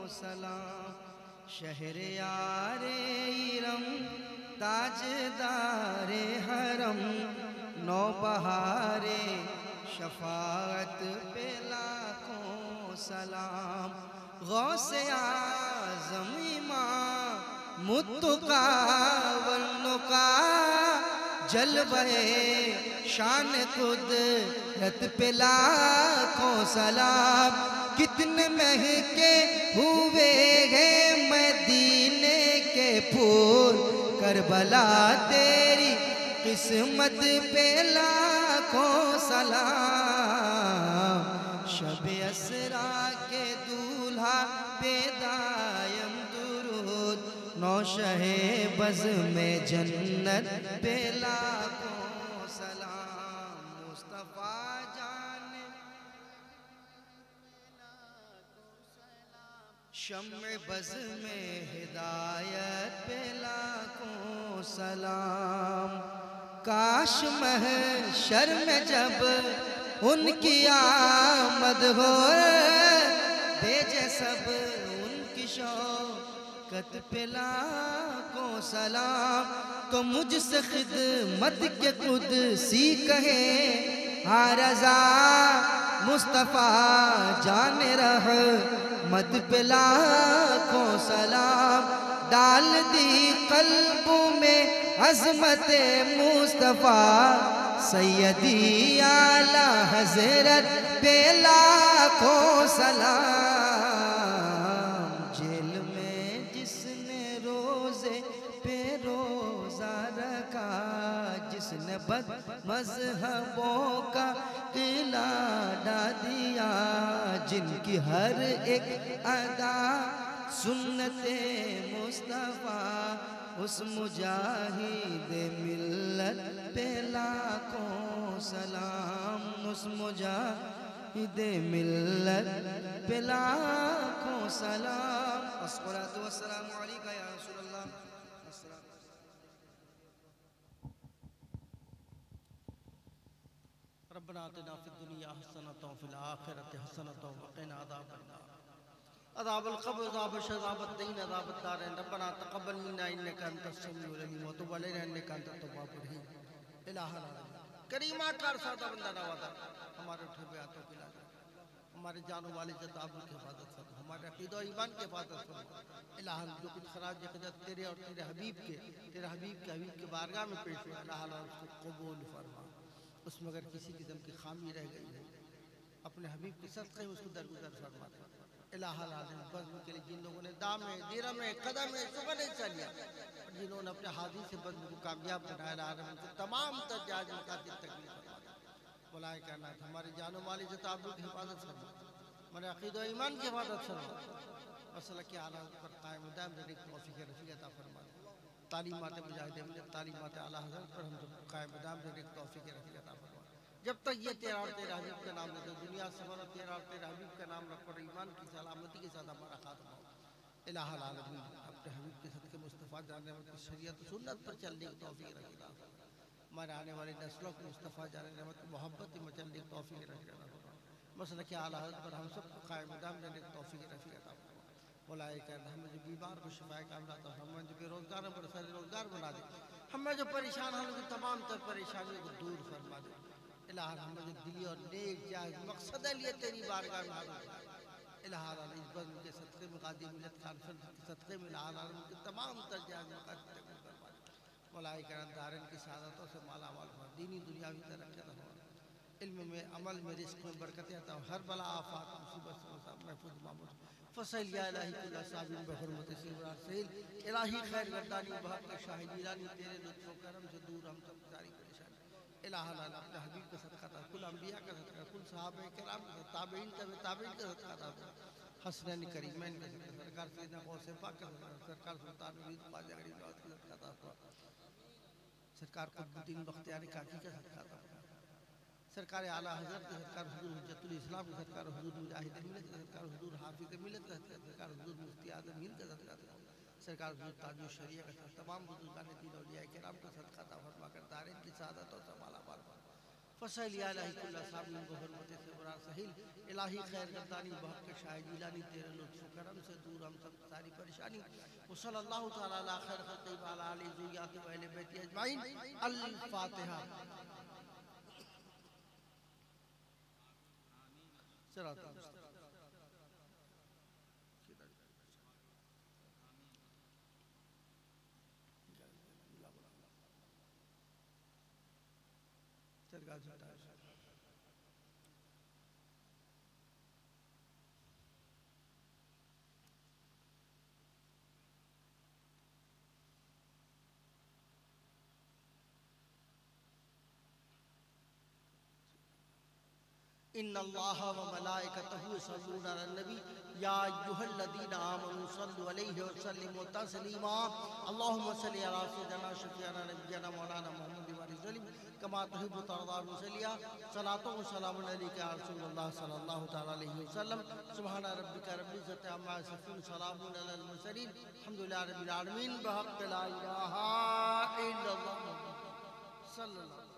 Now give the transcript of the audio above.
सलाम। शहरयारे इरम ताजदारे हरम नौबहारे शफाअत पे लाखों सलाम। गौसे आज़म इमाम मुत्तका वन्नुका जलवे शान कुदरत पे लाखों सलाम। कितने महके हुए हैं मदीने के फूल करबला तेरी किस्मत पे लाखों सलाम। शब असरा के दूल्हा पे दायम दुरूद नौशहे बज़ में जन्नत पे लाखों सलाम। मुस्तफ़ा जाने शम्मे बज़ में हिदायत पे लाखों सलाम। काश महशर में जब उनकी आमद हो भेजे सब उनकी शौकत पे लाखों सलाम। तो मुझसे खिदमत के कुदसी कहे हाँ रज़ा मुस्तफ़ा जाने रह मत पे लाखों सलाम। डाल दी कल्बों में अज़मत मुस्तफ़ा सैयदी आला हज़रत पे लाखों सलाम। जेल में जिसने रोज़े पे रोज़ा रखा जिसने बद मज़हबों का किला डाल दिया जिनकी हर एक अदा सुन्नते मुस्तफ़ा उस मुजाहिद मिल्लत पे लाखों सलाम। उस मुजाहिद मिल्लत पे लाखों सलाम। अस्सलातु वस्सलामु अलैका या रसूलल्लाह। रब्बना आतिना फिद दुनिया हसनतन व फिल आखिरति हसनतन व क़िना अज़ाबन्नार। अज़ाबुल क़ब्र अज़ाबुश शज़ाबत दीन अज़ाबत दारैन। रब्बना तक़ब्बल मिन्ना इन्नका अंतस समीउल अलीम व तुब अलैना इन्नका अंतत तव्वाबुर रहीम। इलाहा करीमा कार सादा बंदा नवाज़ा हमारे उठे हुए हाथों की लाज हमारे जानो वाले जताबुल की हिफाजत फरमा। हमारे अक़ीदा और ईमान की हिफाजत फरमा। इलाहा जो कुछ खराज यकजत तेरे और तेरे हबीब के बारगाह में पेश हुआ इलाहा उसको कबूल फरमा। उसमें अगर किसी किस्म की खामी रह गई है अपने हबीब के सदक़े में उसको दरगुजर फरमा दे। इलाहा बज़्म के लिए जिन लोगों ने दाम में दिरम में कदम में शुगर हिस्सा लिया और जिन्होंने अपने हाजिर से बज़्म को कामयाब बनाया उनके तमाम तजाज मुकातिल तकलीफ फरमा दे। बुलाए कहना हमारे जानो माली जताबुल की हिफाजत फरमा। हमारे अक़ीदा और ईमान की हिफाजत फरमा। मसला के आला पर कायम दायम रहने की तौफ़ीक़ रफ़ीक़ अता फरमा। तालीमात मुजाहिद मिल्लत तालीमात आला हज़रत पर हम सब कायम दायम रहने की तौफ़ीक़ रफ़ीक़ अता फरमा। जब तक ये तेरा और तेरा हबीब का नाम लेते दुनिया सफर और तेरा और तेरा हबीब का नाम रख और ईमान की सलामती के साथ हमारा खात्मा हो। इलाहा आलमीन अपने हबीब के सदक़े मुस्तफ़ा जाने की शरीयत सुन्नत पर चलने की तौफ़ीक़ रफ़ीक़ अता फरमा। हमारे आने वाली नस्लों को मुस्तफ़ा जाने रहमत की मोहब्बत में चलने की तौफ़ीक़ रफ़ीक़ अता फरमा। मसला के आला हज़रत पर हम सबको कायम दाम रहने की तौफ़ीक़ रफ़ीक़ अता फरमा। बुलाए कहना हमें जो बीमार को शिफाए कामला तो हमें जो बेरोज़गार पर सर रोज़गार बना दे। हमें जो परेशान हैं उनकी तमाम तर परेशानियों को दूर फरमा दे। इलाहा हमें जो दिली और नेक जायज़ मकसद लिए तेरी बारगाह में हाज़िर है। इलाहा इस बज़्म के सदक़े में क़ादी मिल्लत कॉन्फ्रेंस के सदक़े में इलाहा उनके तमाम तर जायज़ मक़ासद तकमील फरमा दे। मौलाए करम दारैन की सआदतों से माला माल फरमा। दीनी दुनियावी तरक्की अता फरमा। इल्म में अमल में रिज़्क़ में बरकत अता हर बला आफ़ात मुसीबत से महफूज़ मामूज़ फ़सल या इलाही कुल्ला साबिन बहरमत सिवरा सहील इलाही खैर गर्दानी बहक के शाहिद ईरानी तेरे लुत्फ़ करम से दूर हम सब सारी परेशानी। इलाहा अपने हबीब का सदक़ा था कुल अंबिया का सदक़ा कुल सहाबा किराम का ताबईन का सदक़ा था हसनैन करीमैन का सदक़ा सरकार सैयदना गौसे पाक का सदक़ा सरकार सुल्तान मुरीद ख्वाजा गरीब नवाज़ का सदक़ा था सरकार कुतुबुद्दीन बख्तियारी काकी का सदक़ा था सरकार आला हज़रत का सरकार हुज़ूर हुज्जतुल इस्लाम का सरकार हुज़ूर मुजाहिद मिल्लत का सरकार हुज़ूर हाफ़िज़ मिल्लत का सरकार हुज़ूर मुफ्ती आज़म हिंद का सदक़ा था सरकार हुज़ूर ताजुल शरिया का तमाम बुज़ुर्गान दीन औलिया किराम का सदक़ा था फरमा कर दारैन की सआदतों से माला माल फरमा। फसल इलाही कुल्ला साबिन बहरमत से बरा सहिल इलाही खैर गर्दानी बहक के शाह जिलानी तेरे लुत्फ करम से दूर हम सब सारी परेशानी व सल्लल्लाहु तआला अला खैर खल्क़ि व अला आलिहि ज़ुर्रिय्यति व अहले बैति अजमाइन अल फातिहा सिरातल मुस्तक़ीम सरगा झटा इन्नल्लाह व मलाइकतहु यसल्लूना अलन नबी या अय्युहल्लज़ीना आमनू सल्लु अलैहि व सल्लिमू तस्लीमा अल्लाहुम्मा सल्लि अला सय्यिदिना शफीअना नबिय्यना मौलाना मुहम्मद व आलिहि वसल्लम कमा तुहिब्बु तर्दा व सल्लिया सलातो व सलामुन अलैका या रसूलल्लाह सल्लल्लाहु तआला अलैहि वसल्लम सुब्हाना रब्बिका रब्बिल इज्जति अम्मा यसिफून सलामुन अलल मुरसलीन अल्हम्दुलिल्लाहि रब्बिल आलमीन बिहक़्क़ि ला इलाहा इल्लल्लाह सल्लल्लाहु